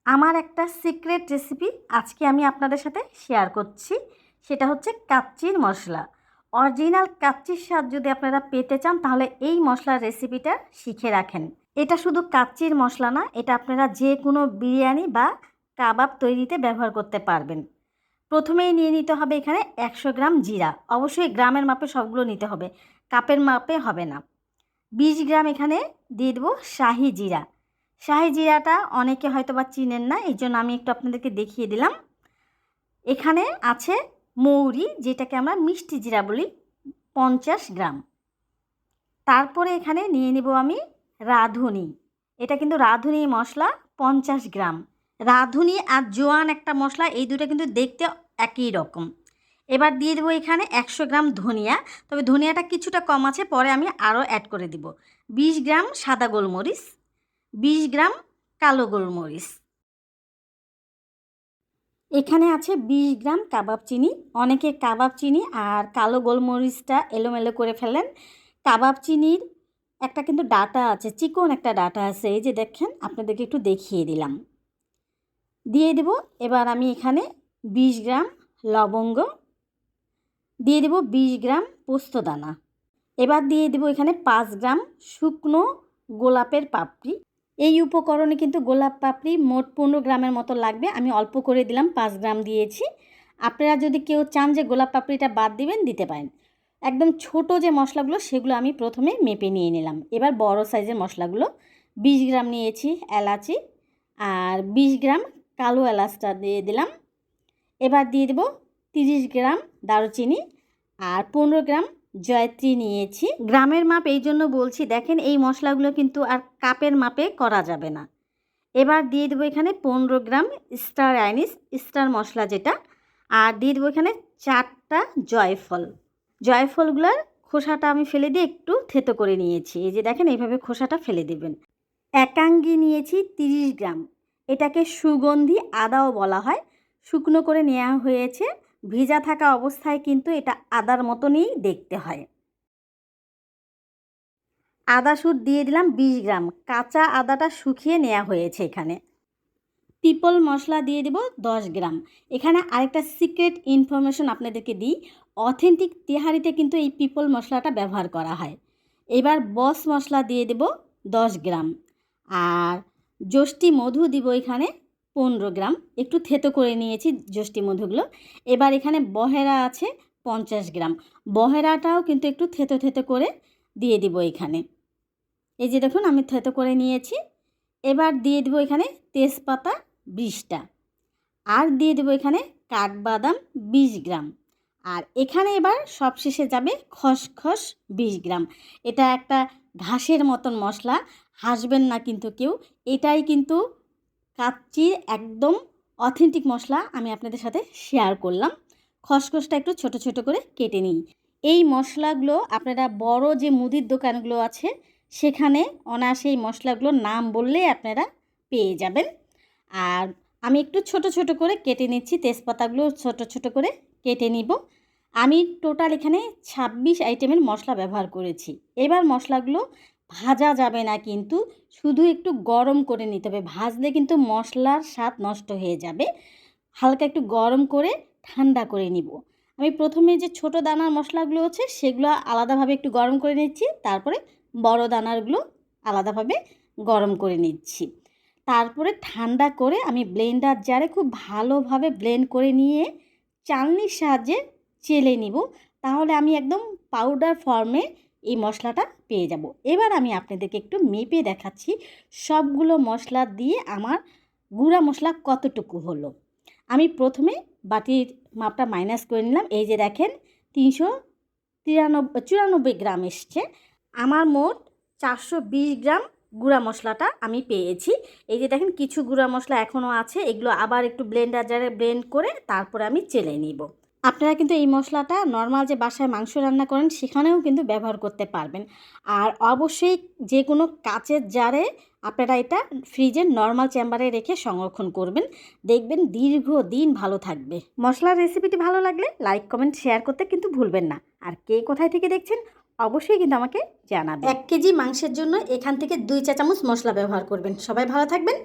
আমার একটা secret recipe আজকে আমি আপনাদের সাথে শেয়ার করছি। সেটা হচ্ছে কাচ্চির মশলা। অরিজিনাল কাচ্চির স্বাদ যদি আপনারা পেতে চান তাহলে এই মশলার রেসিপিটা শিখে রাখেন। এটা শুধু কাচ্চির মশলা না, এটা আপনারা যে কোনো বিরিয়ানি বা কাবাব তৈরিতে ব্যবহার করতে পারবেন। প্রথমেই নিয়ে নিতে হবে এখানে 100 গ্রাম জিরা। অবশ্যই গ্রামের মাপে সবগুলো নিতে হবে, কাপের মাপে হবে না। 20 গ্রাম এখানে দিয়ে দেবো শাহি জিরা। শাহি জিরাটা অনেকে হয়তো বা চিনেন না, এই জন্য আমি একটু আপনাদেরকে দেখিয়ে দিলাম। এখানে আছে মৌরি, যেটাকে আমরা মিষ্টি জিরা বলি, 50 গ্রাম। তারপরে এখানে নিয়ে নেব আমি রাঁধুনি। এটা কিন্তু রাঁধুনি মশলা, 50 গ্রাম। রাঁধুনি আর জোয়ান একটা মশলা, এই দুটো কিন্তু দেখতে একই রকম। এবার দিয়ে দেবো এখানে 100 গ্রাম ধনিয়া, তবে ধনিয়াটা কিছুটা কম আছে, পরে আমি আরও অ্যাড করে দিব। 20 গ্রাম সাদা গোলমরিচ, 20 গ্রাম কালো গোলমরিচ। এখানে আছে 20 গ্রাম কাবাব চিনি। অনেকে কাবাব চিনি আর কালো গোলমরিচটা এলোমেলো করে ফেলেন। কাবাব চিনির একটা কিন্তু ডাটা আছে, চিকন একটা ডাটা আছে, এই যে দেখেন, আপনাদেরকে একটু দেখিয়ে দিলাম। দিয়ে দেব এবার আমি এখানে 20 গ্রাম লবঙ্গ, দিয়ে দেব 20 গ্রাম পোস্তদানা। এবার দিয়ে দেব এখানে 5 গ্রাম শুকনো গোলাপের পাপড়ি। এই উপকরণে কিন্তু গোলাপ পাপড়ি মোট 15 গ্রামের মতো লাগবে, আমি অল্প করে দিলাম, 5 গ্রাম দিয়েছি। আপনারা যদি কেউ চান যে গোলাপ পাপড়িটা বাদ দিবেন, দিতে পারেন। একদম ছোট যে মশলাগুলো সেগুলো আমি প্রথমে মেপে নিয়ে নিলাম। এবার বড় সাইজের মশলাগুলো 20 গ্রাম নিয়েছি এলাচি, আর 20 গ্রাম কালো এলাচটা দিয়ে দিলাম। এবার দিয়ে দেব 30 গ্রাম দারুচিনি আর 15 গ্রাম জয়ত্রী নিয়েছি। গ্রামের মাপ এই জন্য বলছি, দেখেন এই মশলাগুলো কিন্তু আর কাপের মাপে করা যাবে না। এবার দিয়ে দেবো এখানে 15 গ্রাম স্টার আইনিস, স্টার মশলা যেটা, আর দিয়ে দেবো এখানে 4টা জয়ফল। জয়ফলগুলোর খোসাটা আমি ফেলে দিয়ে একটু থেতো করে নিয়েছি, এই যে দেখেন, এইভাবে খোসাটা ফেলে দেবেন। একাঙ্গি নিয়েছি 30 গ্রাম, এটাকে সুগন্ধি আদাও বলা হয়। শুকনো করে নেওয়া হয়েছে, ভিজা থাকা অবস্থায় কিন্তু এটা আদার মতনই দেখতে হয়। আদা শুট দিয়ে দিলাম 20 গ্রাম, কাঁচা আদাটা শুকিয়ে নেওয়া হয়েছে এখানে। পিপল মশলা দিয়ে দেব 10 গ্রাম। এখানে আরেকটা সিক্রেট ইনফরমেশন আপনাদেরকে দিই, অথেন্টিক তেহারিতে কিন্তু এই পিপল মশলাটা ব্যবহার করা হয়। এবার বস মশলা দিয়ে দেব 10 গ্রাম, আর যষ্টি মধু দিব এখানে 15 গ্রাম, একটু থেতো করে নিয়েছি যষ্টি মধুগুলো। এবার এখানে বহেরা আছে 50 গ্রাম, বহেরাটাও কিন্তু একটু থেতো থেতো করে দিয়ে দিব এখানে। এই যে দেখুন, আমি থেতো করে নিয়েছি। এবার দিয়ে দেবো এখানে তেজপাতা 20টা, আর দিয়ে দেবো এখানে কাঠবাদাম 20 গ্রাম, আর এখানে এবার সবশেষে যাবে খসখস 20 গ্রাম। এটা একটা ঘাসের মতন মশলা, হাসবেন না কিন্তু কেউ, এটাই কিন্তু কাচ্চির একদম অথেন্টিক মশলা আমি আপনাদের সাথে শেয়ার করলাম। খসখসটা একটু ছোট ছোট করে কেটে নিই। এই মশলাগুলো আপনারা বড় যে মুদির দোকানগুলো আছে সেখানে অনায়াসে এই মশলাগুলোর নাম বললেই আপনারা পেয়ে যাবেন। আর আমি একটু ছোট ছোট করে কেটে নিচ্ছি, তেজপাতাগুলো ছোট ছোট করে কেটে নিব। আমি টোটাল এখানে 26 আইটেমের মশলা ব্যবহার করেছি। এবার মশলাগুলো ভাজা যাবে না, কিন্তু শুধু একটু গরম করে নিতে হবে, ভাজলে কিন্তু মশলার স্বাদ নষ্ট হয়ে যাবে। হালকা একটু গরম করে ঠান্ডা করে নিব। আমি প্রথমে যে ছোট দানার মশলাগুলো আছে সেগুলো আলাদাভাবে একটু গরম করে নিচ্ছি, তারপরে বড় দানারগুলো আলাদাভাবে গরম করে নিচ্ছি। তারপরে ঠান্ডা করে আমি ব্লেন্ডার জারে খুব ভালোভাবে ব্লেন্ড করে নিয়ে চালনির সাহায্যে চেলে নিব, তাহলে আমি একদম পাউডার ফর্মে এই মশলাটা পেয়ে যাব। এবার আমি আপনাদেরকে একটু মেপে দেখাচ্ছি সবগুলো মশলা দিয়ে আমার গুঁড়া মশলা কতটুকু হলো। আমি প্রথমে বাটির মাপটা মাইনাস করে নিলাম, এই যে দেখেন 394 গ্রাম এসছে। আমার মোট 420 গ্রাম গুঁড়া মশলাটা আমি পেয়েছি। এই যে দেখেন, কিছু গুঁড়া মশলা এখনও আছে, এগুলো আবার একটু ব্লেন্ডার জারে ব্লেন্ড করে তারপরে আমি চেলে নিব। আপনারা কিন্তু এই মশলাটা নর্মাল যে বাসায় মাংস রান্না করেন সেখানেও কিন্তু ব্যবহার করতে পারবেন। আর অবশ্যই যে কোনো কাচের জারে আপনারা এটা ফ্রিজের নর্মাল চেম্বারে রেখে সংরক্ষণ করবেন, দেখবেন দীর্ঘদিন ভালো থাকবে। মশলার রেসিপিটি ভালো লাগলে লাইক কমেন্ট শেয়ার করতে কিন্তু ভুলবেন না। আর কে কোথায় থেকে দেখছেন অবশ্যই কিন্তু আমাকে জানাবেন। 1 কেজি মাংসের জন্য এখান থেকে 2 চা চামচ মশলা ব্যবহার করবেন। সবাই ভালো থাকবেন।